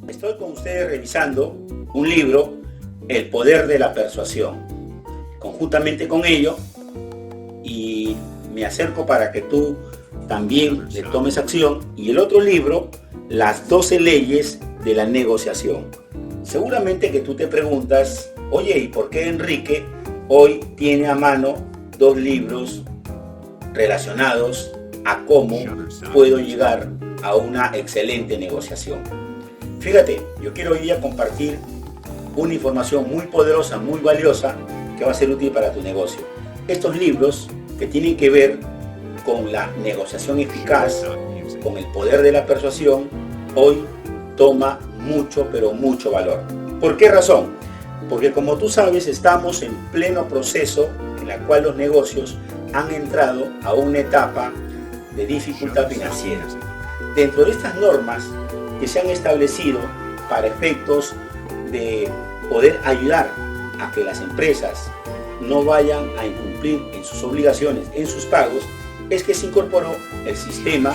Estoy con ustedes revisando un libro, El poder de la persuasión. Conjuntamente con ello, y me acerco para que tú también le tomes acción, y el otro libro, Las 12 leyes de la negociación. Seguramente que tú te preguntas, oye, ¿y por qué Enrique hoy tiene a mano dos libros relacionados a cómo puedo llegar a una excelente negociación? Fíjate, yo quiero hoy día compartir una información muy poderosa, muy valiosa, que va a ser útil para tu negocio. Estos libros que tienen que ver con la negociación eficaz, con el poder de la persuasión, hoy toma mucho, pero mucho valor. ¿Por qué razón? Porque como tú sabes, estamos en pleno proceso en la cual los negocios han entrado a una etapa de dificultad financiera. Dentro de estas normas que se han establecido para efectos de poder ayudar a que las empresas no vayan a incumplir en sus obligaciones, en sus pagos, es que se incorporó el sistema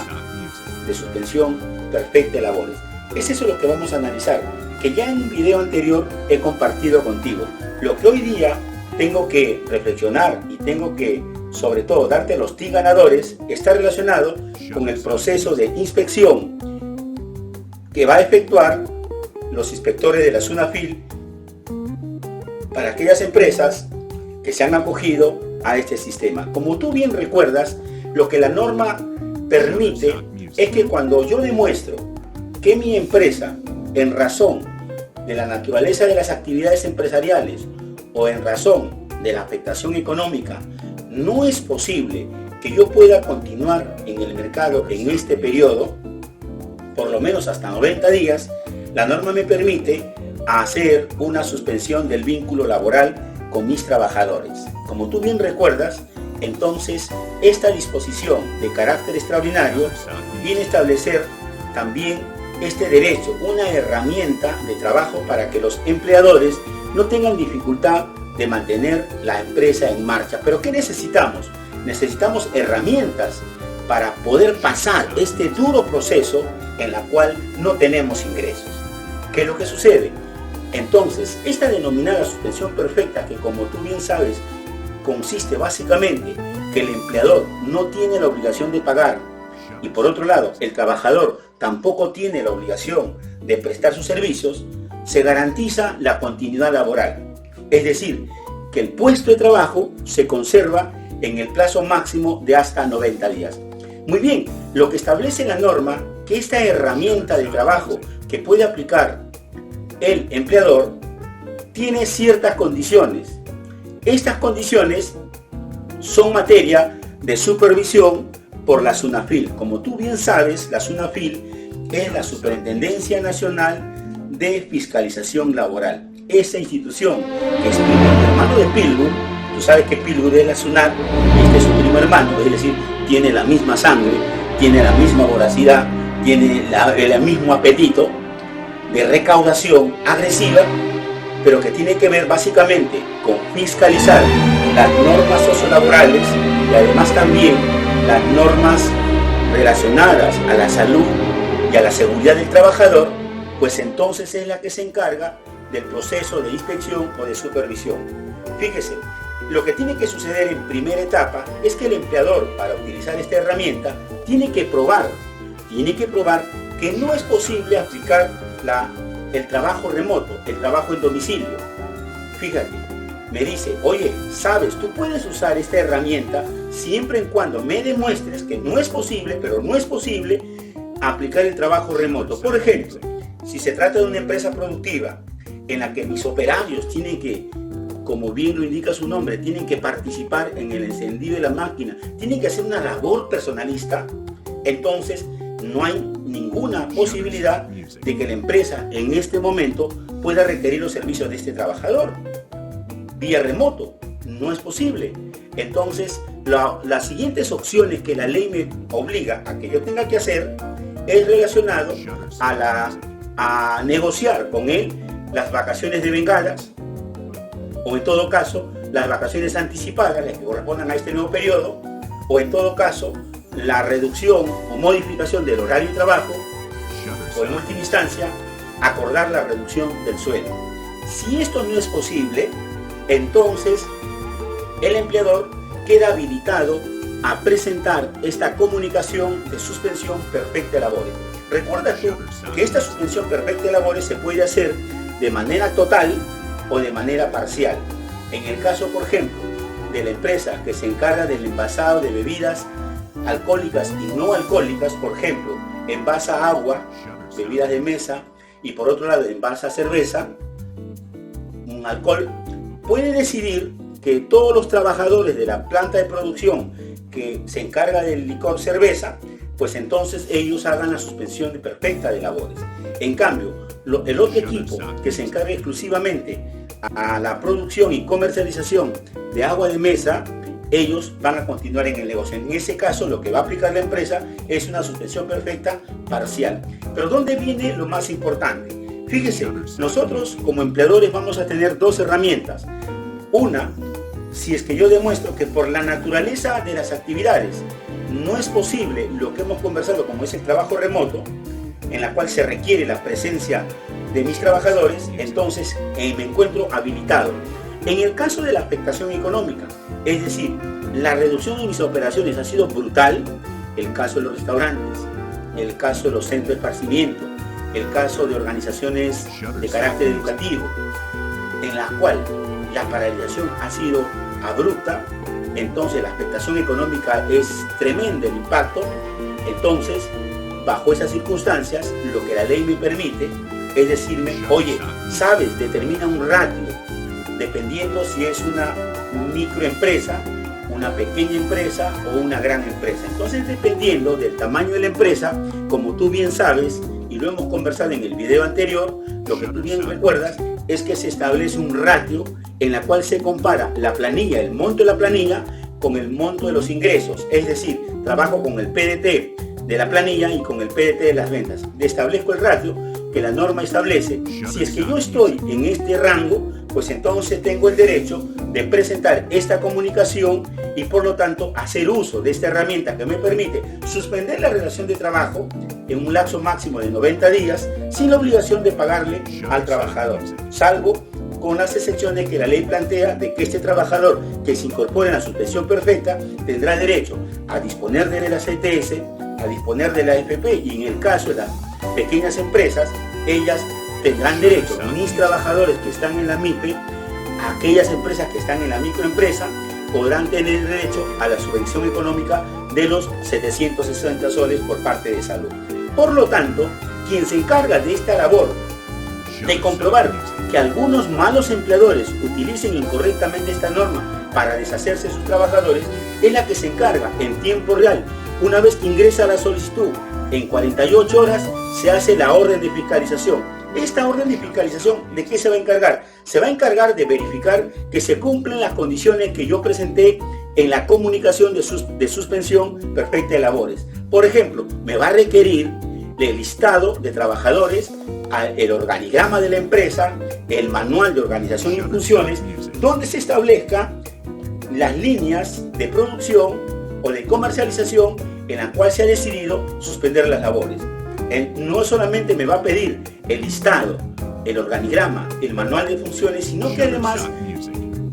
de suspensión perfecta de labores. Es eso lo que vamos a analizar, que ya en un video anterior he compartido contigo. Lo que hoy día tengo que reflexionar y tengo que, sobre todo, darte los tips ganadores, está relacionado con el proceso de inspección que va a efectuar los inspectores de la SUNAFIL para aquellas empresas que se han acogido a este sistema. Como tú bien recuerdas, lo que la norma permite es que cuando yo demuestro que mi empresa, en razón de la naturaleza de las actividades empresariales o en razón de la afectación económica, no es posible que yo pueda continuar en el mercado en este periodo, por lo menos hasta 90 días, la norma me permite hacer una suspensión del vínculo laboral con mis trabajadores. Como tú bien recuerdas, entonces esta disposición de carácter extraordinario viene a establecer también este derecho, una herramienta de trabajo para que los empleadores no tengan dificultad de mantener la empresa en marcha. ¿Pero qué necesitamos? Necesitamos herramientas para poder pasar este duro proceso en la cual no tenemos ingresos. ¿Qué es lo que sucede? Entonces, esta denominada suspensión perfecta, que como tú bien sabes, consiste básicamente que el empleador no tiene la obligación de pagar y por otro lado, el trabajador tampoco tiene la obligación de prestar sus servicios, se garantiza la continuidad laboral. Es decir, que el puesto de trabajo se conserva en el plazo máximo de hasta 90 días. Muy bien, lo que establece la norma, que esta herramienta de trabajo que puede aplicar el empleador tiene ciertas condiciones. Estas condiciones son materia de supervisión por la SUNAFIL. Como tú bien sabes, la SUNAFIL es la Superintendencia Nacional de Fiscalización Laboral. Esa institución que es primo hermano de Pilgrim, tú sabes que Pilgrim es la SUNAT, este es su primo hermano, es decir, tiene la misma sangre, tiene la misma voracidad, tiene el mismo apetito de recaudación agresiva, pero que tiene que ver básicamente con fiscalizar las normas sociolaborales y además también las normas relacionadas a la salud y a la seguridad del trabajador, pues entonces es la que se encarga del proceso de inspección o de supervisión. Fíjese, lo que tiene que suceder en primera etapa es que el empleador, para utilizar esta herramienta, tiene que probar que no es posible aplicar el trabajo remoto, el trabajo en domicilio. Fíjate, me dice, oye, sabes, tú puedes usar esta herramienta siempre y cuando me demuestres que no es posible, pero no es posible aplicar el trabajo remoto. Por ejemplo, si se trata de una empresa productiva en la que mis operarios tienen que, como bien lo indica su nombre, tienen que participar en el encendido de la máquina, tienen que hacer una labor personalista, entonces no hay ninguna posibilidad de que la empresa en este momento pueda requerir los servicios de este trabajador vía remoto. No es posible. Entonces, las siguientes opciones que la ley me obliga a que yo tenga que hacer es relacionado a negociar con él las vacaciones de bengalas, o en todo caso, las vacaciones anticipadas, las que correspondan a este nuevo periodo, o en todo caso, la reducción o modificación del horario de trabajo, o en última instancia, acordar la reducción del sueldo. Si esto no es posible, entonces el empleador queda habilitado a presentar esta comunicación de suspensión perfecta de labores. Recuerda tú que esta suspensión perfecta de labores se puede hacer de manera total o de manera parcial. En el caso, por ejemplo, de la empresa que se encarga del envasado de bebidas alcohólicas y no alcohólicas, por ejemplo, envasa agua, bebidas de mesa, y por otro lado envasa cerveza, un alcohol, puede decidir que todos los trabajadores de la planta de producción que se encarga del licor cerveza, pues entonces ellos hagan la suspensión perfecta de labores. En cambio, el otro equipo que se encarga exclusivamente a la producción y comercialización de agua de mesa, ellos van a continuar en el negocio. En ese caso, lo que va a aplicar la empresa es una suspensión perfecta parcial. Pero ¿dónde viene lo más importante? Fíjese, nosotros como empleadores vamos a tener dos herramientas. Una, si es que yo demuestro que por la naturaleza de las actividades no es posible lo que hemos conversado, como es el trabajo remoto, en la cual se requiere la presencia de mis trabajadores, entonces me encuentro habilitado. En el caso de la afectación económica, es decir, la reducción de mis operaciones ha sido brutal, el caso de los restaurantes, el caso de los centros de esparcimiento, el caso de organizaciones de carácter educativo, en la cual la paralización ha sido abrupta, entonces la afectación económica es tremenda el impacto. Entonces, bajo esas circunstancias, lo que la ley me permite es decirme, oye, sabes, determina un ratio, dependiendo si es una microempresa, una pequeña empresa o una gran empresa. Entonces, dependiendo del tamaño de la empresa, como tú bien sabes, y lo hemos conversado en el video anterior, lo que tú bien recuerdas es que se establece un ratio en la cual se compara la planilla, el monto de la planilla, con el monto de los ingresos. Es decir, trabajo con el PDT de la planilla y con el PDT de las ventas. Establezco el ratio que la norma establece. Si es que yo estoy en este rango, pues entonces tengo el derecho de presentar esta comunicación y por lo tanto hacer uso de esta herramienta que me permite suspender la relación de trabajo en un lapso máximo de 90 días sin la obligación de pagarle al trabajador, salvo con las excepciones que la ley plantea de que este trabajador que se incorpore en la suspensión perfecta tendrá derecho a disponer de la CTS, a disponer de la AFP, y en el caso de las pequeñas empresas, ellas tendrán derecho, mis trabajadores que están en la MIPE, aquellas empresas que están en la microempresa, podrán tener derecho a la subvención económica de los 760 soles por parte de salud. Por lo tanto, quien se encarga de esta labor de comprobar que algunos malos empleadores utilicen incorrectamente esta norma para deshacerse de sus trabajadores, es la que se encarga en tiempo real. Una vez que ingresa la solicitud, en 48 horas se hace la orden de fiscalización. Esta orden de fiscalización, ¿de qué se va a encargar? Se va a encargar de verificar que se cumplen las condiciones que yo presenté en la comunicación de suspensión perfecta de labores. Por ejemplo, me va a requerir el listado de trabajadores, el organigrama de la empresa, el manual de organización y funciones, donde se establezca las líneas de producción o de comercialización en la cual se ha decidido suspender las labores. No solamente me va a pedir el listado, el organigrama, el manual de funciones, sino que además,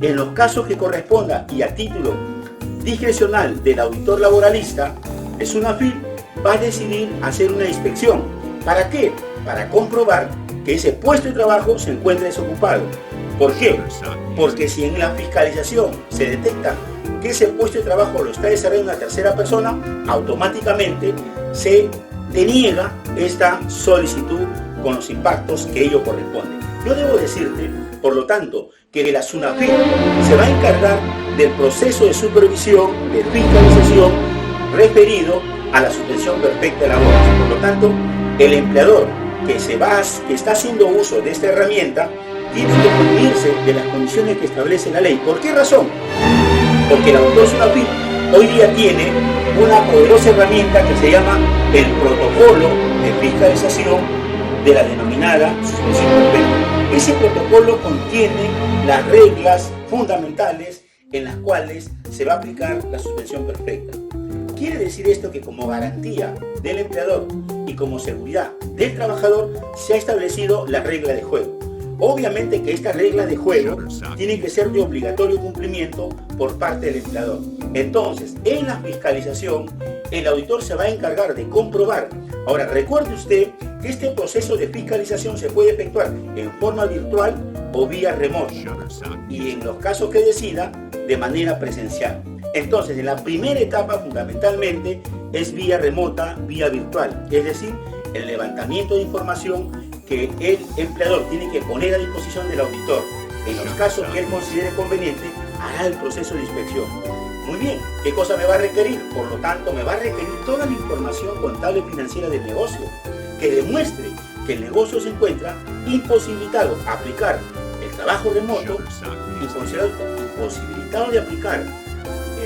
en los casos que corresponda y a título discrecional del auditor laboralista, de SUNAFIL va a decidir hacer una inspección. ¿Para qué? Para comprobar que ese puesto de trabajo se encuentra desocupado. ¿Por qué? Porque si en la fiscalización se detecta que ese puesto de trabajo lo está desarrollando una tercera persona, automáticamente se deniega esta solicitud con los impactos que ello corresponde. Yo debo decirte, por lo tanto, que la SUNAFIL se va a encargar del proceso de supervisión, de fiscalización referido a la suspensión perfecta de labores. Por lo tanto, el empleador que está haciendo uso de esta herramienta tiene que cumplirse de las condiciones que establece la ley. ¿Por qué razón? Porque el autor SUNAFIL hoy día tiene una poderosa herramienta que se llama el protocolo de fiscalización de la denominada suspensión perfecta. Ese protocolo contiene las reglas fundamentales en las cuales se va a aplicar la suspensión perfecta. Quiere decir esto que como garantía del empleador y como seguridad del trabajador se ha establecido la regla de juego. Obviamente que esta regla de juego tiene que ser de obligatorio cumplimiento por parte del empleador. Entonces, en la fiscalización, el auditor se va a encargar de comprobar. Ahora, recuerde usted que este proceso de fiscalización se puede efectuar en forma virtual o vía remota, y en los casos que decida, de manera presencial. Entonces, en la primera etapa fundamentalmente es vía remota, vía virtual, es decir, el levantamiento de información que el empleador tiene que poner a disposición del auditor. En los casos que él considere conveniente, hará el proceso de inspección. Muy bien, ¿qué cosa me va a requerir? Por lo tanto, me va a requerir toda la información contable y financiera del negocio, que demuestre que el negocio se encuentra imposibilitado a aplicar el trabajo remoto y considerado imposibilitado de aplicar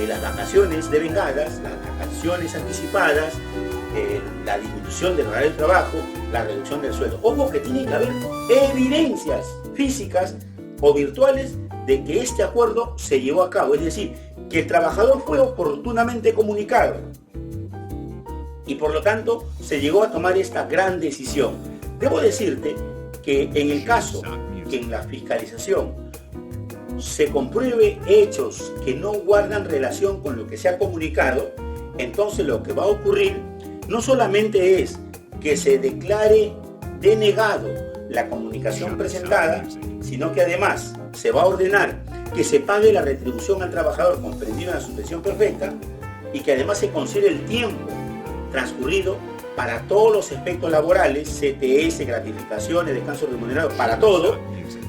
las vacaciones devengadas, las vacaciones anticipadas, la disminución del horario de trabajo, la reducción del sueldo. Ojo que tiene que haber evidencias físicas o virtuales de que este acuerdo se llevó a cabo, es decir, que el trabajador fue oportunamente comunicado y por lo tanto se llegó a tomar esta gran decisión. Debo decirte que en el caso que en la fiscalización se compruebe hechos que no guardan relación con lo que se ha comunicado, entonces lo que va a ocurrir no solamente es que se declare denegado la comunicación presentada, sino que además se va a ordenar que se pague la retribución al trabajador comprendida en la suspensión perfecta y que además se considere el tiempo transcurrido para todos los aspectos laborales, CTS, gratificaciones, descanso remunerado, para todo,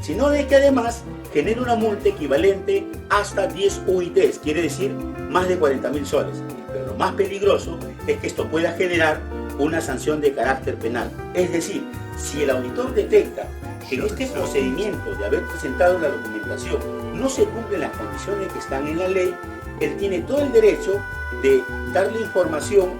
sino de que además genere una multa equivalente hasta 10 UITs, quiere decir más de 40.000 soles. Pero lo más peligroso es que esto pueda generar una sanción de carácter penal. Es decir, si el auditor detecta que en este procedimiento de haber presentado la documentación no se cumplen las condiciones que están en la ley, él tiene todo el derecho de darle información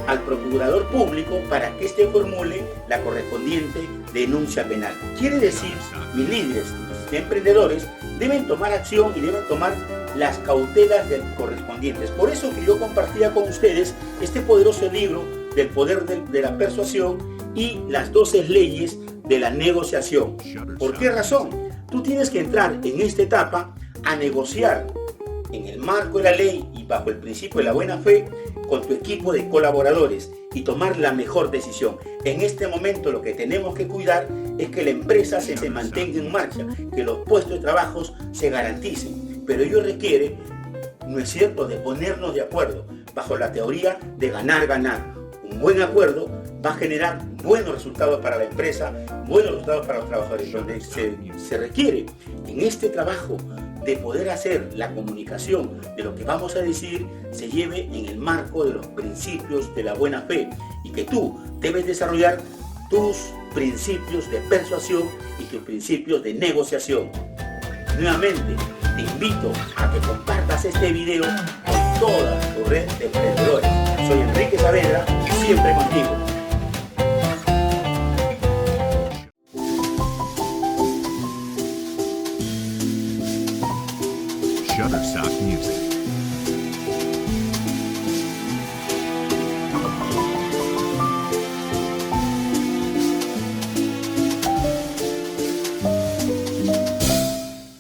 al procurador público para que éste formule la correspondiente denuncia penal. Quiere decir, mis líderes, mis emprendedores deben tomar acción y deben tomar las cautelas correspondientes. Por eso que yo compartía con ustedes este poderoso libro del poder de la persuasión y las 12 leyes de la negociación. ¿Por qué razón? Tú tienes que entrar en esta etapa a negociar en el marco de la ley y bajo el principio de la buena fe con tu equipo de colaboradores y tomar la mejor decisión. En este momento lo que tenemos que cuidar es que la empresa se mantenga en marcha, que los puestos de trabajo se garanticen, pero ello requiere, ¿no es cierto?, de ponernos de acuerdo bajo la teoría de ganar-ganar. Un buen acuerdo va a generar buenos resultados para la empresa, buenos resultados para los trabajadores, donde se requiere en este trabajo de poder hacer la comunicación de lo que vamos a decir se lleve en el marco de los principios de la buena fe y que tú debes desarrollar tus principios de persuasión y tus principios de negociación. Nuevamente, te invito a que compartas este video con toda tu red de emprendedores. Soy Enrique Saavedra, siempre contigo. Shutterstock Music.